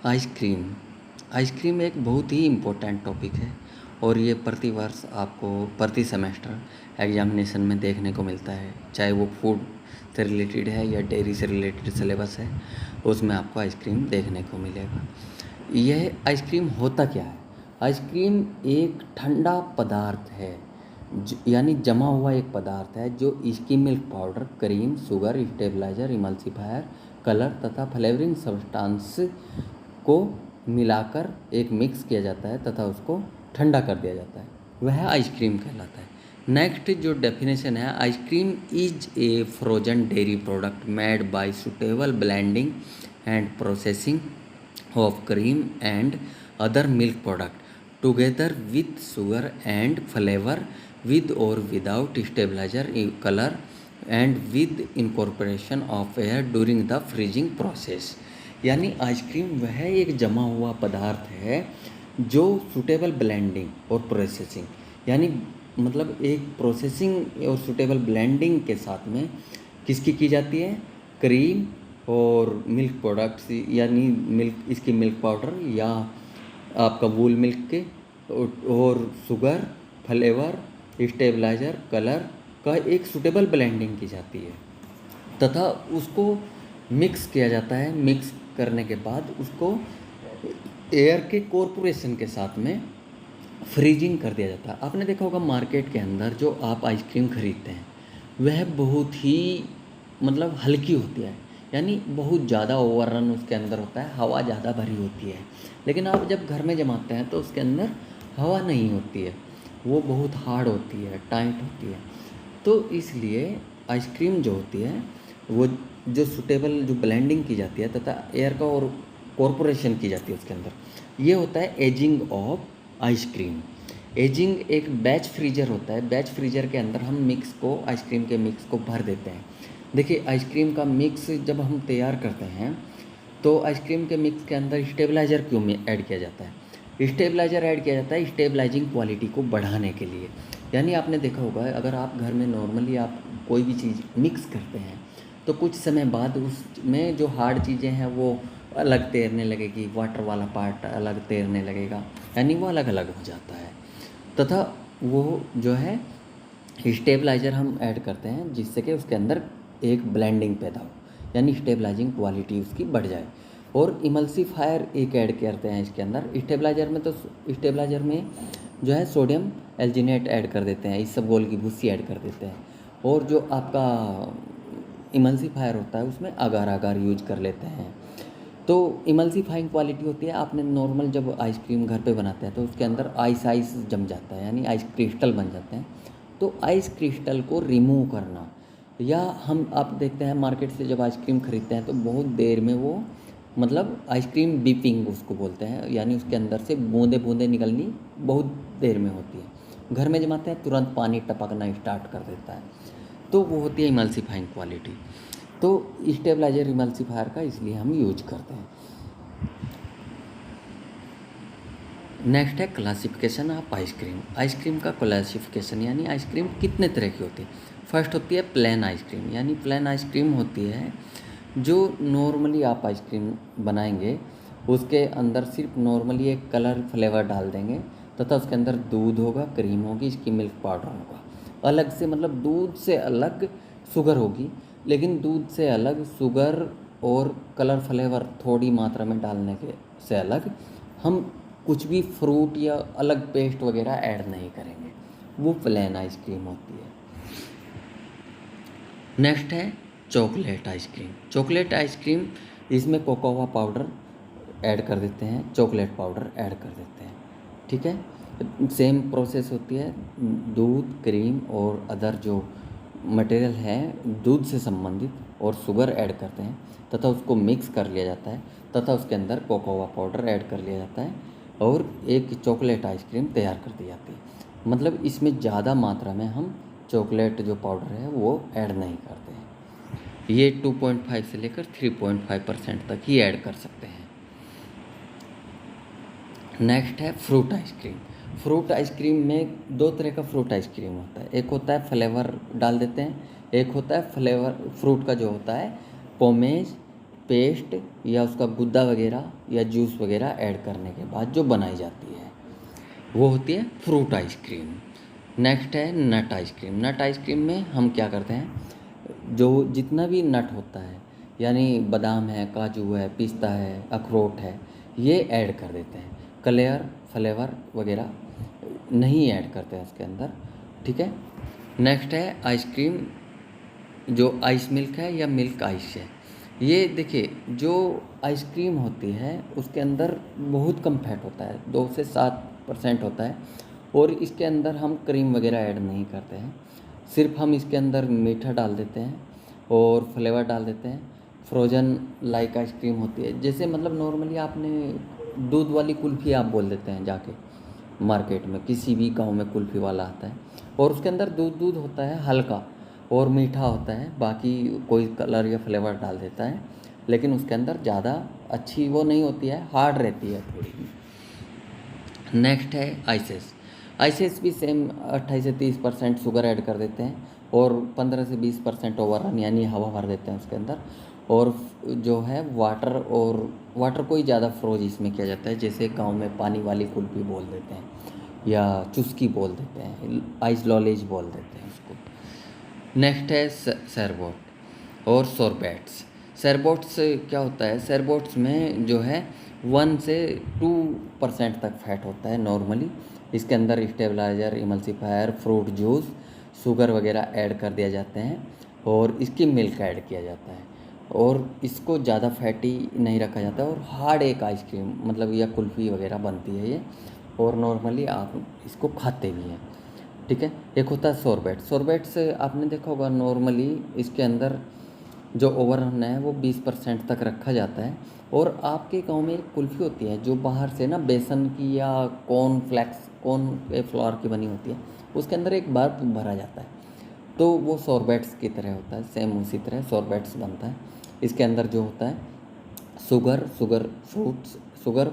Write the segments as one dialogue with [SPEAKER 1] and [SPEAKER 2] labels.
[SPEAKER 1] Ice cream ice cream एक बहुत ही important topic है और ये प्रतिवर्ष आपको प्रति सेमेस्टर एग्जामिनेशन में देखने को मिलता है, चाहे वो फूड से रिलेटेड है या डेयरी से रिलेटेड सिलेबस है, उसमें आपको आइसक्रीम देखने को मिलेगा। यह आइसक्रीम होता क्या है? आइसक्रीम एक ठंडा पदार्थ है, यानी जमा हुआ एक पदार्थ है जो इसकी milk powder, cream, sugar, stabiliser, emulsifier, colour तथा फ्लेवरिंग सब्सटेंस को मिलाकर एक मिक्स किया जाता है तथा उसको ठंडा कर दिया जाता है, वह आइसक्रीम कहलाता है। नेक्स्ट जो डेफिनेशन है, ice cream is a frozen dairy product made by suitable blending and processing of cream and other milk product together with sugar and flavour with or without stabilizer, color and with incorporation of air during the freezing process। यानी ice cream वह एक जमा हुआ पदार्थ है जो suitable blending और processing, यानी मतलब एक प्रोसेसिंग और सुटेबल ब्लेंडिंग के साथ में किसकी की जाती है? क्रीम और मिल्क प्रोडक्ट्स, यानी मिल्क, इसकी मिल्क पाउडर या आपका वूल मिल्क के, और शुगर, फ्लेवर, स्टेबलाइजर, कलर का एक सुटेबल ब्लेंडिंग की जाती है तथा उसको मिक्स किया जाता है। मिक्स करने के बाद उसको एयर के कॉर्पोरेशन के साथ में फ्रीजिंग कर दिया जाता है। आपने देखा होगा मार्केट के अंदर जो आप आइसक्रीम खरीदते हैं वह बहुत ही मतलब हल्की होती है, यानी बहुत ज़्यादा ओवररन उसके अंदर होता है, हवा ज़्यादा भरी होती है। लेकिन आप जब घर में जमाते हैं तो उसके अंदर हवा नहीं होती है, वो बहुत हार्ड होती है, टाइट होती है। तो इसलिए आइसक्रीम जो होती है वो जो सुटेबल जो ब्लेंडिंग की जाती है तथा एयर का और कॉर्पोरेशन की जाती है उसके अंदर, ये होता है एजिंग ऑफ आइसक्रीम। एजिंग एक बैच फ्रीजर होता है। बैच फ्रीजर के अंदर हम मिक्स को, आइसक्रीम के मिक्स को भर देते हैं। देखिए आइसक्रीम का मिक्स जब हम तैयार करते हैं तो आइसक्रीम के मिक्स के अंदर स्टेबलाइज़र क्यों ऐड किया जाता है? स्टेबलाइज़र ऐड किया जाता है स्टेबलाइजिंग क्वालिटी को बढ़ाने के लिए। यानी आपने देखा होगा अगर आप घर में नॉर्मली आप कोई भी चीज़ मिक्स करते हैं तो कुछ समय बाद उसमें जो हार्ड चीज़ें हैं वो अलग तैरने लगेगी, वाटर वाला पार्ट अलग तैरने लगेगा, यानी वो अलग अलग हो जाता है। तथा वो जो है स्टेबलाइज़र हम ऐड करते हैं जिससे कि उसके अंदर एक ब्लेंडिंग पैदा हो, यानी स्टेबलाइजिंग क्वालिटी उसकी बढ़ जाए। और इमल्सिफायर एक ऐड करते हैं इसके अंदर। स्टेबलाइज़र में तो स्टेबलाइज़र में जो है सोडियम एल्जिनेट ऐड कर देते हैं, इसबगोल की भुस्सी ऐड कर देते हैं। और जो आपका इमल्सिफायर होता है उसमें अगार अगार यूज कर लेते हैं। तो इमल्सिफाइंग क्वालिटी होती है, आपने नॉर्मल जब आइसक्रीम घर पे बनाते हैं तो उसके अंदर आइस जम जाता है, यानी आइस क्रिस्टल बन जाते हैं। तो आइस क्रिस्टल को रिमूव करना, या हम आप देखते हैं मार्केट से जब आइसक्रीम खरीदते हैं तो बहुत देर में वो मतलब आइसक्रीम बीपिंग उसको बोलते हैं, यानी उसके अंदर से बूंदे बूंदे निकलनी बहुत देर में होती है। घर में जमाते हैं तुरंत पानी टपकना स्टार्ट कर देता है, तो वो होती है इमल्सिफाइंग क्वालिटी। तो स्टेबलाइजर इमल्सिफायर का इसलिए हम यूज करते हैं। नेक्स्ट है क्लासिफिकेशन ऑफ आइसक्रीम। आइसक्रीम का क्लासिफिकेशन, यानी आइसक्रीम कितने तरह की होती है। फर्स्ट होती है प्लेन आइसक्रीम, यानी प्लेन आइसक्रीम होती है जो नॉर्मली आप आइसक्रीम बनाएंगे उसके अंदर सिर्फ नॉर्मली एक कलर फ्लेवर डाल देंगे तथा उसके अंदर दूध होगा, क्रीम होगी, इसकी मिल्क पाउडर होगा। अलग से मतलब दूध से अलग शुगर होगी, लेकिन दूध से अलग शुगर और कलर फ्लेवर थोड़ी मात्रा में डालने के से अलग हम कुछ भी फ्रूट या अलग पेस्ट वगैरह ऐड नहीं करेंगे, वो प्लेन आइसक्रीम होती है। नेक्स्ट है चॉकलेट आइसक्रीम। चॉकलेट आइसक्रीम, इसमें कोकोआ पाउडर ऐड कर देते हैं, चॉकलेट पाउडर ऐड कर देते हैं, ठीक है। सेम प्रोसेस होती है, दूध, क्रीम और अदर जो मटेरियल है दूध से संबंधित और शुगर ऐड करते हैं तथा उसको मिक्स कर लिया जाता है तथा उसके अंदर कोकोआ पाउडर ऐड कर लिया जाता है और एक चॉकलेट आइसक्रीम तैयार कर दी जाती है। मतलब इसमें ज़्यादा मात्रा में हम चॉकलेट जो पाउडर है वो ऐड नहीं करते हैं। ये 2.5 से लेकर 3.5% तक ही ऐड कर सकते हैं। नेक्स्ट है फ्रूट आइसक्रीम। फ्रूट आइसक्रीम में दो तरह का फ्रूट आइसक्रीम होता है, एक होता है फ्लेवर डाल देते हैं, एक होता है फ्लेवर फ्रूट का जो होता है पोमेज पेस्ट या उसका गुद्दा वगैरह या जूस वगैरह ऐड करने के बाद जो बनाई जाती है वो होती है फ्रूट आइसक्रीम। नेक्स्ट है नट आइसक्रीम। नट आइसक्रीम में हम क्या करते हैं, जो जितना भी नट होता है यानी बादाम है, काजू है, पिस्ता है, अखरोट है, ये ऐड कर देते हैं। कलर फ्लेवर वगैरह नहीं ऐड करते हैं उसके अंदर, ठीक है। नेक्स्ट है आइसक्रीम, जो आइस मिल्क है या मिल्क आइस है। ये देखिए, जो आइसक्रीम होती है उसके अंदर बहुत कम फैट होता है, 2 से 7% होता है, और इसके अंदर हम क्रीम वगैरह ऐड नहीं करते हैं। सिर्फ हम इसके अंदर मीठा डाल देते हैं और फ्लेवर डाल देते हैं। फ्रोज़न लाइक आइसक्रीम होती है, जैसे मतलब नॉर्मली आपने दूध वाली कुल्फ़ी आप बोल देते हैं जाके मार्केट में, किसी भी गांव में कुल्फ़ी वाला आता है और उसके अंदर दूध दूध होता है हल्का और मीठा होता है, बाकी कोई कलर या फ्लेवर डाल देता है, लेकिन उसके अंदर ज़्यादा अच्छी वो नहीं होती है, हार्ड रहती है थोड़ी। नेक्स्ट है आइसेस। आइसेस भी सेम 28 से 30% शुगर ऐड कर देते हैं और 15 से 20% ओवररन यानी हवा भर देते हैं उसके अंदर। और जो है वाटर, और वाटर को ही ज़्यादा फ्रोज इसमें किया जाता है, जैसे गांव में पानी वाली कुल्फ़ी बोल देते हैं या चुस्की बोल देते हैं, आइस लॉलेज बोल देते हैं उसको। नेक्स्ट है सरबोट और सोरबेट्स। सरबोट्स क्या होता है, सरबोट्स में जो है 1 से 2% तक फैट होता है नॉर्मली। इसके अंदर stabiliser, emulsifier, fruit juice, sugar वगैरह ऐड कर दिया जाते हैं और इसकी मिल्क ऐड किया जाता है, और इसको ज़्यादा फैटी नहीं रखा जाता है, और हार्ड एक आइसक्रीम मतलब या कुल्फ़ी वगैरह बनती है ये, और नॉर्मली आप इसको खाते भी हैं, ठीक है। एक होता है सोरबेट। सोरबेट से आपने देखा होगा नॉर्मली इसके अंदर जो ओवररन है वो 20% तक रखा जाता है। और आपके गांव में एक कुल्फ़ी होती है जो बाहर से ना बेसन की या कॉर्न के फ्लोर की बनी होती है, उसके अंदर एक बर्फ भरा जाता है, तो वो सोरबेट्स की तरह होता है, सेम उसी तरह सोरबेट्स बनता है। इसके अंदर जो होता है शुगर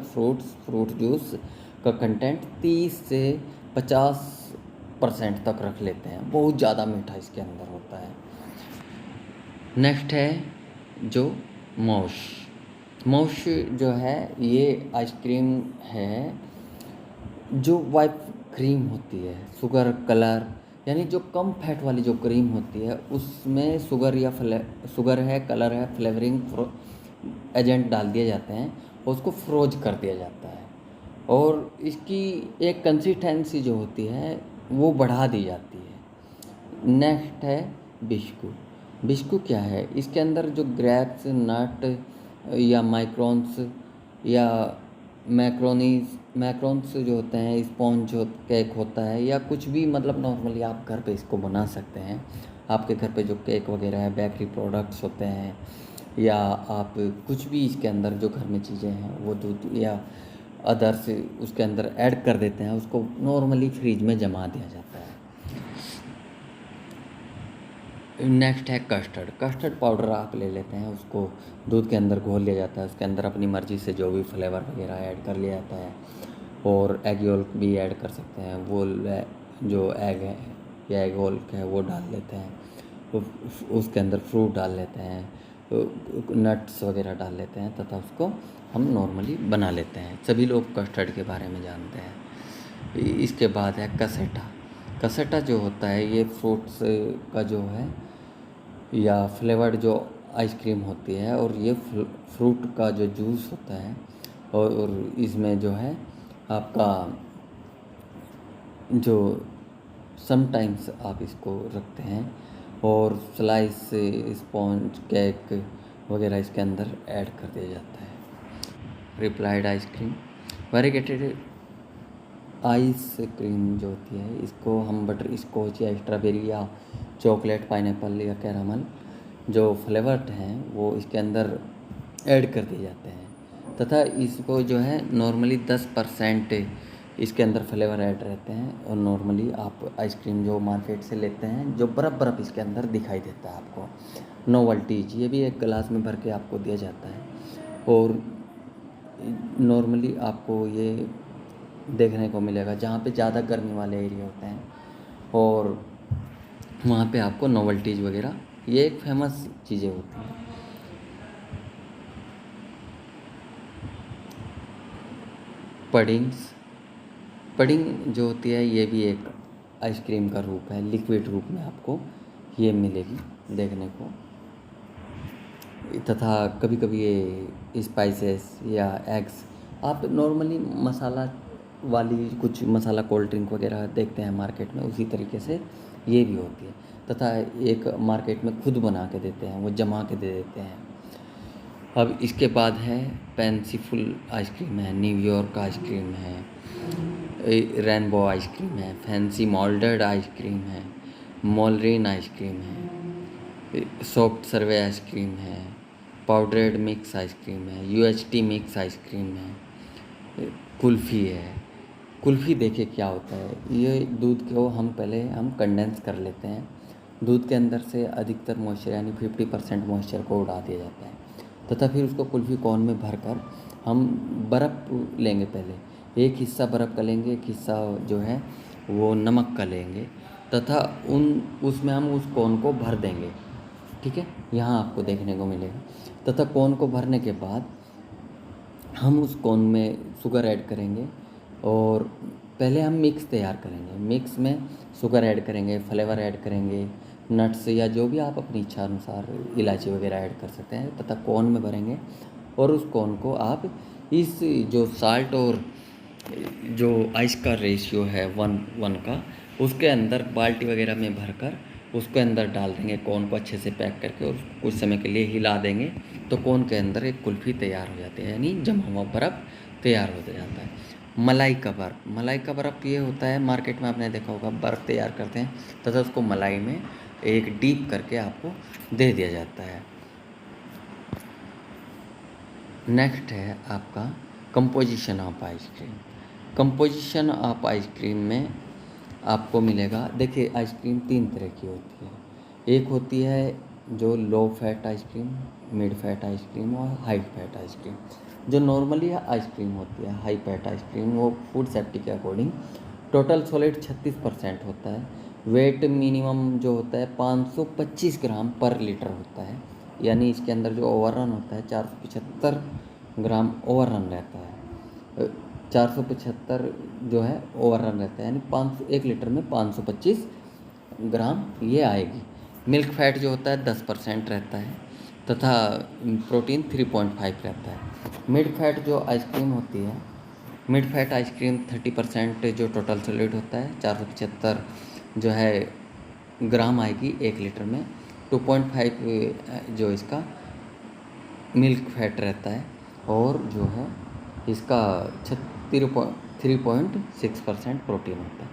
[SPEAKER 1] फ्रूट्स फ्रूट जूस का कंटेंट 30 से 50% तक रख लेते हैं, बहुत ज़्यादा मीठा इसके अंदर होता है। नेक्स्ट है जो मौश। मौश जो है ये आइसक्रीम है जो वाइप क्रीम होती है, शुगर कलर यानी जो कम फैट वाली जो क्रीम होती है उसमें शुगर है, कलर है, फ्लेवरिंग एजेंट डाल दिए जाते हैं और उसको फ्रोज कर दिया जाता है, और इसकी एक कंसिस्टेंसी जो होती है वो बढ़ा दी जाती है। नेक्स्ट है बिस्कू। बिस्कू क्या है, इसके अंदर जो ग्रेप्स, नट या माइक्रोन्स या मैक्रोन्स जो होते हैं, स्पॉन्ज केक होता है, या कुछ भी मतलब नॉर्मली आप घर पे इसको बना सकते हैं। आपके घर पे जो केक वगैरह है, बेकरी प्रोडक्ट्स होते हैं, या आप कुछ भी इसके अंदर जो घर में चीज़ें हैं वो दूध या अदर्स उसके अंदर ऐड कर देते हैं, उसको नॉर्मली फ्रिज में जमा दिया जाता है। नेक्स्ट है कस्टर्ड। कस्टर्ड पाउडर आप ले लेते हैं, उसको दूध के अंदर घोल लिया जाता है, उसके अंदर अपनी मर्ज़ी से जो भी फ्लेवर वगैरह ऐड कर लिया जाता है, और एग योल्क भी ऐड कर सकते हैं, वो जो एग है या एग योल्क है वो डाल लेते हैं, उसके अंदर फ्रूट डाल लेते हैं, नट्स वगैरह डाल लेते हैं, तथा उसको हम नॉर्मली बना लेते हैं। सभी लोग कस्टर्ड के बारे में जानते हैं। इसके बाद है कसेटा। कसेटा जो होता है ये फ्रूट्स का जो है या फ्लेवर्ड जो आइसक्रीम होती है, और ये फ्रूट का जो जूस होता है, और इसमें जो है आपका जो समटाइम्स आप इसको रखते हैं, और स्लाइस स्पॉन्ज केक वगैरह इसके अंदर ऐड कर दिया जाता है। Replied ice cream, variegated ice cream जो होती है, इसको हम बटर स्कॉच या स्ट्रॉबेरी या चॉकलेट, पाइनएप्पल या कैरामल जो फ्लेवर्ड हैं वो इसके अंदर ऐड कर दिए जाते हैं, तथा इसको जो है नॉर्मली 10% इसके अंदर फ्लेवर ऐड रहते हैं। और नॉर्मली आप आइसक्रीम जो मार्केट से लेते हैं जो बर्फ़ बर्फ़ इसके अंदर दिखाई देता है आपको, नोवल्टीज, ये भी एक गिलास में भर के आपको दिया जाता है, और नॉर्मली आपको ये देखने को मिलेगा जहाँ पे ज़्यादा गर्मी वाले एरिया होते हैं, और वहाँ पे आपको नोवल्टीज वगैरह ये एक फेमस चीज़ें होती हैं। पडिंग्स। पडिंग जो होती है ये भी एक आइसक्रीम का रूप है, लिक्विड रूप में आपको ये मिलेगी देखने को। तथा कभी कभी ये स्पाइसेस या एग्स, आप नॉर्मली मसाला वाली कुछ मसाला कोल्ड ड्रिंक वगैरह देखते हैं मार्केट में, उसी तरीके से ये भी होती है। तथा एक मार्केट में खुद बना के देते हैं, वो जमा के दे देते हैं। अब इसके बाद है पेंसीफुल आइसक्रीम है, न्यूयॉर्क आइसक्रीम है, रेनबो आइसक्रीम है, फैंसी मोल्डेड आइसक्रीम है, मोलरीन आइसक्रीम है, सॉफ्ट सर्वे आइसक्रीम है, पाउडर्ड मिक्स आइसक्रीम है, यूएचटी मिक्स आइसक्रीम है, कुल्फ़ी है। कुल्फ़ी देखिए क्या होता है, ये दूध को हम कंडेंस कर लेते हैं, दूध के अंदर से अधिकतर मॉइस्चर यानी 50% मॉइस्चर को उड़ा दिया जाता है, तथा फिर उसको कुल्फ़ी कॉर्न में भरकर हम बर्फ़ लेंगे। पहले एक हिस्सा बर्फ़ का लेंगे, एक हिस्सा जो है वो नमक का लेंगे, तथा उसमें हम उस कॉर्न को भर देंगे। ठीक है, यहाँ आपको देखने को मिलेगा। तथा कॉर्न को भरने के बाद हम उस कॉर्न में शुगर ऐड करेंगे और पहले हम मिक्स तैयार करेंगे। मिक्स में शुगर ऐड करेंगे, फ्लेवर ऐड करेंगे, नट्स या जो भी आप अपनी इच्छा अनुसार इलायची वगैरह ऐड कर सकते हैं, तथा कॉर्न में भरेंगे। और उस कॉर्न को आप इस जो साल्ट और जो आइस का रेशियो है 1:1 का, उसके अंदर बाल्टी वगैरह में भरकर उसके अंदर डाल देंगे, कॉर्न को अच्छे से पैक करके, और कुछ समय के लिए हिला देंगे, तो कॉर्न के अंदर एक कुल्फ़ी तैयार हो जाती है, यानी जमा हुआ बर्फ़ तैयार हो जाता है। मलाई का बर्फ़, मलाई का बर्फ़ ये होता है, मार्केट में आपने देखा होगा, बर्फ़ तैयार करते हैं तथा उसको मलाई में एक डीप करके आपको दे दिया जाता है। नेक्स्ट है आपका composition of ice cream. Composition of ice cream में आपको मिलेगा, देखिए आइसक्रीम 3 तरह की होती है। एक होती है जो low fat ice cream, mid fat ice cream और हाई फैट आइसक्रीम। जो नॉर्मली आइसक्रीम होती है हाई फैट आइसक्रीम, वो फूड सेफ्टी के अकॉर्डिंग टोटल सॉलिड 36% होता है। वेट मिनिमम जो होता है 525 ग्राम पर लीटर होता है, यानी इसके अंदर जो ओवररन होता है 475 ग्राम ओवररन रहता है। 475 जो है ओवररन रहता है, यानी 1 लीटर में 525 ग्राम ये आएगी। मिल्क फैट जो होता है 10% रहता है, तथा प्रोटीन 3.5 रहता है। मिड फैट जो आइसक्रीम होती है, मिड फैट आइसक्रीम 30% जो टोटल सॉलिड होता है, 475 जो है ग्राम आएगी 1 लीटर में। 2.5 जो इसका मिल्क फैट रहता है, और जो है इसका 3.6% प्रोटीन होता है।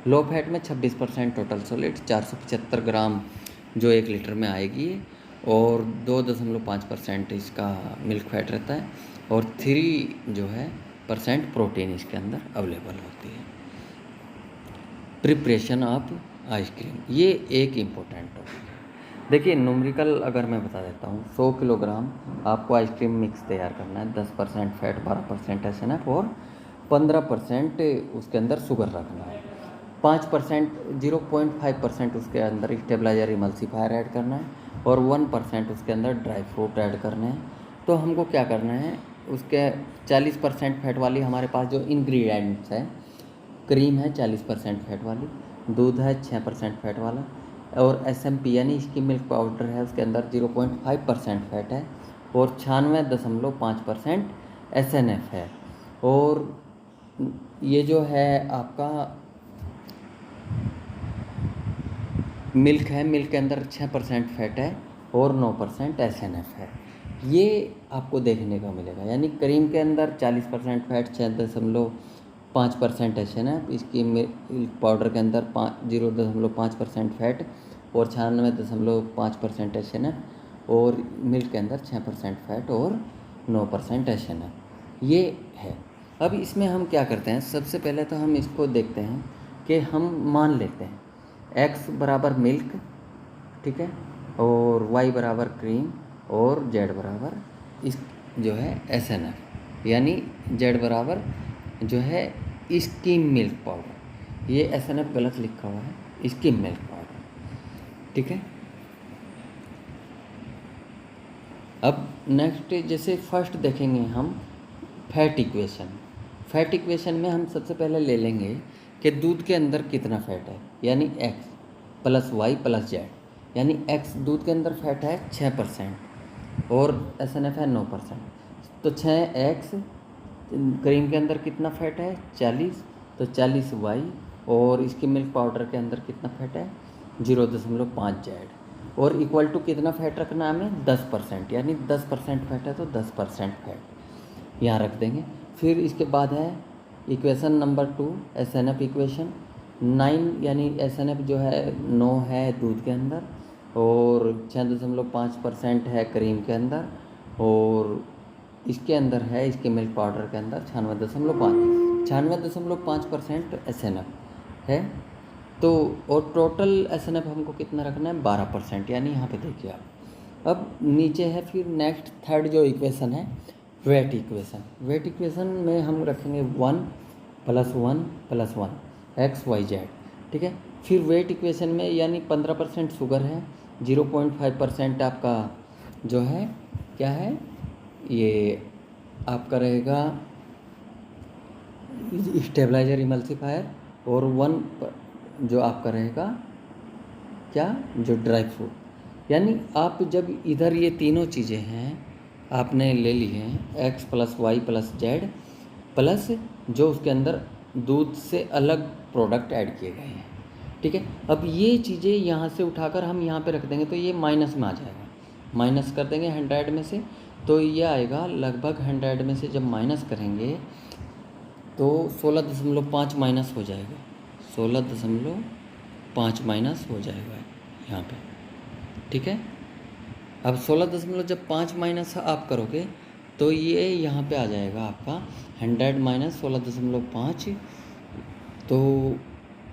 [SPEAKER 1] लो फैट में 26% टोटल सॉलिड, 475 ग्राम जो 1 लीटर में आएगी, और 2.5% इसका मिल्क फैट रहता है, और 3 जो है % प्रोटीन इसके अंदर अवेलेबल होती है। प्रिपरेशन ऑफ आइसक्रीम, ये एक इम्पोर्टेंट टॉपिक है। देखिए न्यूमेरिकल अगर मैं बता देता हूँ, 100 किलोग्राम आपको आइसक्रीम मिक्स तैयार करना है, 10% फैट, 12% एसएनएफ और 15% उसके अंदर शुगर रखना है, 5% 0.5% उसके अंदर स्टेबलाइजर इमल्सिफायर ऐड करना है, और 1% उसके अंदर ड्राई फ्रूट ऐड करने हैं। तो हमको क्या करना है, उसके 40% फैट वाली हमारे पास जो इंग्रेडिएंट्स है, क्रीम है 40% फैट वाली, दूध है 6% फैट वाला, और SMP यानी इसकी मिल्क पाउडर है, उसके अंदर 0.5% फैट है, और 96.5% SNF है। और ये जो है आपका मिल्क है, मिल्क के अंदर 6% फैट है और 9% SNF है। ये आपको देखने को मिलेगा, यानी क्रीम के अंदर 40% फैट, 6.5% SNF, इसकी मिल्क पाउडर के अंदर 0.5% फैट और 96.5% SNF, और मिल्क के अंदर 6% फैट और 9% SNF ये है। अब इसमें हम क्या करते हैं, सबसे पहले तो हम इसको देखते हैं कि हम मान लेते हैं x बराबर मिल्क, ठीक है, और y बराबर क्रीम, और z बराबर इस जो है SNF, यानी z बराबर जो है स्किम मिल्क पाउडर। ये SNF गलत लिखा हुआ है, स्किम मिल्क पाउडर, ठीक है। अब नेक्स्ट जैसे फर्स्ट देखेंगे हम फैट इक्वेशन। फैट इक्वेशन में हम सबसे पहले ले लेंगे कि दूध के अंदर कितना फैट है, यानी x plus y plus z. यानी x दूध के अंदर फैट है 6% और SNF है 9%। तो 6x क्रीम के अंदर कितना फैट है 40, तो 40y, और इसके मिल्क पाउडर के अंदर कितना फैट है 0.5 जेड, और इक्वल टू कितना फैट रखना है हमें 10%, यानी 10% फैट है तो 10% फैट यहाँ रख देंगे। फिर इसके बाद है इक्वेशन नंबर 2 SNF इक्वेशन 9, यानी SNF जो है 9 है दूध के अंदर और 6.5% है क्रीम के अंदर, और इसके अंदर है इसके मिल्क पाउडर के अंदर 96.5% SNF है। तो और टोटल SNF हमको कितना रखना है 12%, यानी यहाँ पे देखिए आप। अब नीचे है फिर नेक्स्ट थर्ड जो इक्वेशन है वेट इक्वेशन। वेट इक्वेशन में हम रखेंगे 1 + 1 + 1 XYZ, ठीक है। फिर वेट इक्वेशन में यानी 15% शुगर है, 0.5% आपका जो है क्या है ये आपका रहेगा स्टेबलाइजर इमल्सिफायर, और 1 जो आपका रहेगा क्या जो ड्राई फ्रूट। यानी आप जब इधर ये तीनों चीज़ें हैं आपने ले ली हैं x + y + z प्लस जो उसके अंदर दूध से अलग प्रोडक्ट ऐड किए गए हैं, ठीक है। अब ये चीज़ें यहाँ से उठाकर हम यहाँ पे रख देंगे तो ये माइनस में आ जाएगा, माइनस कर देंगे 100 में से, तो ये आएगा लगभग 100 में से जब माइनस करेंगे तो 16.5 माइनस हो जाएगा, 16.5 माइनस हो जाएगा यहाँ पे, ठीक है। अब 16.5 माइनस आप करोगे तो ये यहाँ पे आ जाएगा आपका 100 माइनस 16.5, तो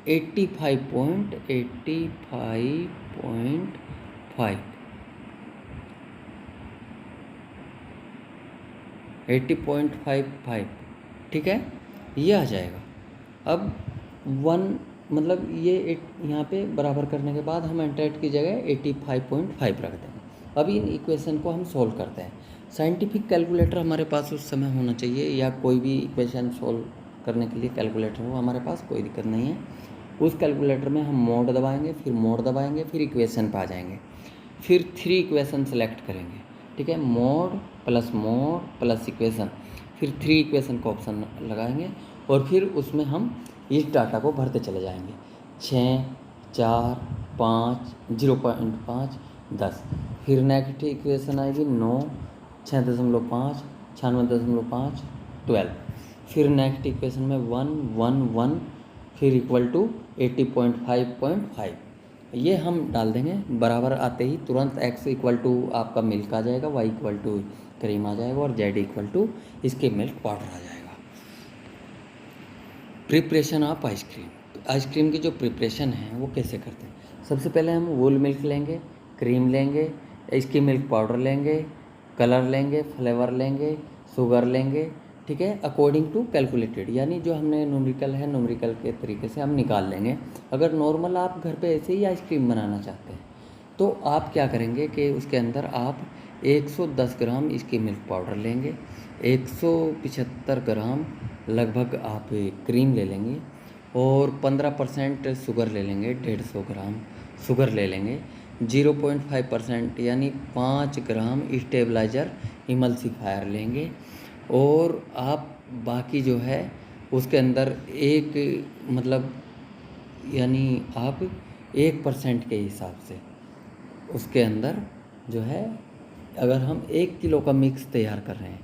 [SPEAKER 1] 80.55, ठीक है, ये आ जाएगा। अब 1 मतलब ये यहाँ पे बराबर करने के बाद हम 100 की जगह 85.5 रख देंगे। अब इन इक्वेशन को हम सोल्व करते हैं। साइंटिफिक कैलकुलेटर हमारे पास उस समय होना चाहिए, या कोई भी इक्वेशन सोल्व करने के लिए कैलकुलेटर हो हमारे पास, कोई दिक्कत नहीं है। उस कैलकुलेटर में हम मोड दबाएंगे, फिर मोड दबाएंगे, फिर इक्वेशन पे आ जाएंगे, फिर 3 इक्वेशन सेलेक्ट करेंगे, ठीक है। मोड प्लस इक्वेशन, फिर 3 इक्वेशन का ऑप्शन लगाएंगे, और फिर उसमें हम इस डाटा को भरते चले जाएंगे 6, 4, 5, 0.5, 10। फिर नेक्स्ट इक्वेशन आएगी 9, 6.5, 96.5, 12। फिर नेक्स्ट इक्वेशन में 1, 1, 1, फिर इक्वल टू 80.5.5, ये हम डाल देंगे। बराबर आते ही तुरंत x इक्वल टू आपका मिल्क आ जाएगा, y इक्वल टू क्रीम आ जाएगा, और z इक्वल टू इसके मिल्क पाउडर आ जाएगा। Preparation of ice cream. तो आइसक्रीम की जो प्रिपरेशन है वो कैसे करते हैं, सबसे पहले हम वोल मिल्क लेंगे, क्रीम लेंगे, इसकी मिल्क पाउडर लेंगे, कलर लेंगे, फ्लेवर लेंगे, शुगर लेंगे, ठीक है, अकॉर्डिंग टू कैलकुलेटेड, यानी जो हमने न्यूमेरिकल है न्यूमेरिकल के तरीके से हम निकाल लेंगे। अगर नॉर्मल आप घर पे ऐसे ही आइसक्रीम बनाना चाहते हैं तो आप क्या करेंगे कि उसके अंदर आप 110 ग्राम इसकी मिल्क पाउडर लेंगे, 175 ग्राम लगभग आप क्रीम ले लेंगे, और 15% शुगर ले लेंगे, 150 ग्राम शुगर ले लेंगे, 0.5% यानी 5 ग्राम स्टेबलाइजर इमल्सिफायर लेंगे, और आप बाकी जो है उसके अंदर एक मतलब यानी आप 1% के हिसाब से उसके अंदर जो है, अगर हम 1 किलो का मिक्स तैयार कर रहे हैं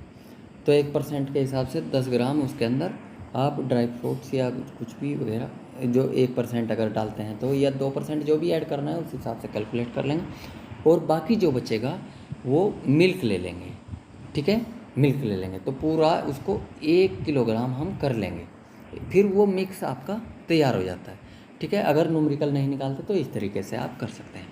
[SPEAKER 1] तो 1% के हिसाब से 10 ग्राम उसके अंदर आप ड्राई फ्रूट्स या कुछ भी वगैरह जो 1% अगर डालते हैं तो, या 2% जो भी ऐड करना है उस हिसाब से कैलकुलेट कर लेंगे, और बाकी जो बचेगा वो मिल्क ले लेंगे, ठीक है, मिल्क ले लेंगे। तो पूरा उसको 1 किलोग्राम हम कर लेंगे, फिर वो मिक्स आपका तैयार हो जाता है, ठीक है। अगर न्यूमेरिकल नहीं निकालते तो इस तरीके से आप कर सकते हैं।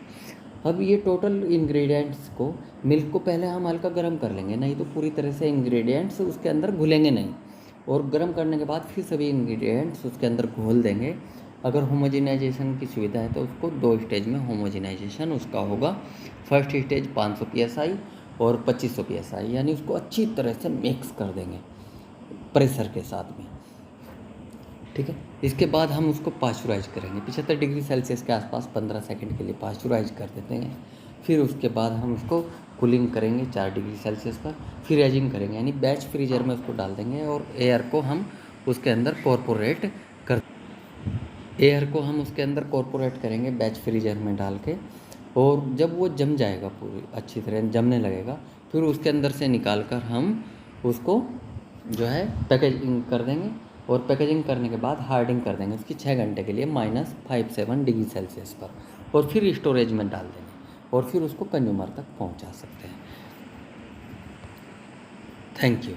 [SPEAKER 1] अब ये टोटल इंग्रेडिएंट्स को, मिल्क को पहले हम हल्का गर्म कर लेंगे, नहीं तो पूरी तरह से इंग्रेडिएंट्स उसके अंदर घुलेंगे नहीं, और गर्म करने के बाद फिर सभी इंग्रेडिएंट्स उसके अंदर घोल देंगे। अगर होमोजेनाइजेशन की सुविधा है तो उसको 2 स्टेज में होमोजेनाइजेशन उसका होगा। फर्स्ट स्टेज 500 PSI और 2500 PSI, यानी उसको अच्छी तरह से मिक्स कर देंगे। प्रेशर के साथ में, ठीक है। इसके बाद हम उसको पाश्चराइज करेंगे 75 डिग्री सेल्सियस के आसपास 15 सेकंड के लिए पाश्चराइज कर देते हैं। फिर उसके बाद हम उसको कूलिंग करेंगे 4 डिग्री सेल्सियस पर, फिर एजिंग करेंगे, यानी बैच फ्रीजर में उसको डाल देंगे और एयर को हम उसके अंदर कॉर्पोरेट करेंगे बैच फ्रीजर में डाल के। और जब वो जम जाएगा पूरी अच्छी तरह जमने लगेगा, फिर उसके अंदर से निकाल कर हम उसको जो है पैकेजिंग कर देंगे। और पैकेजिंग करने के बाद हार्डिंग कर देंगे उसकी 6 घंटे के लिए -57 डिग्री सेल्सियस पर, और फिर स्टोरेज में डाल देंगे और फिर उसको कंज्यूमर तक पहुंचा सकते हैं। Thank you.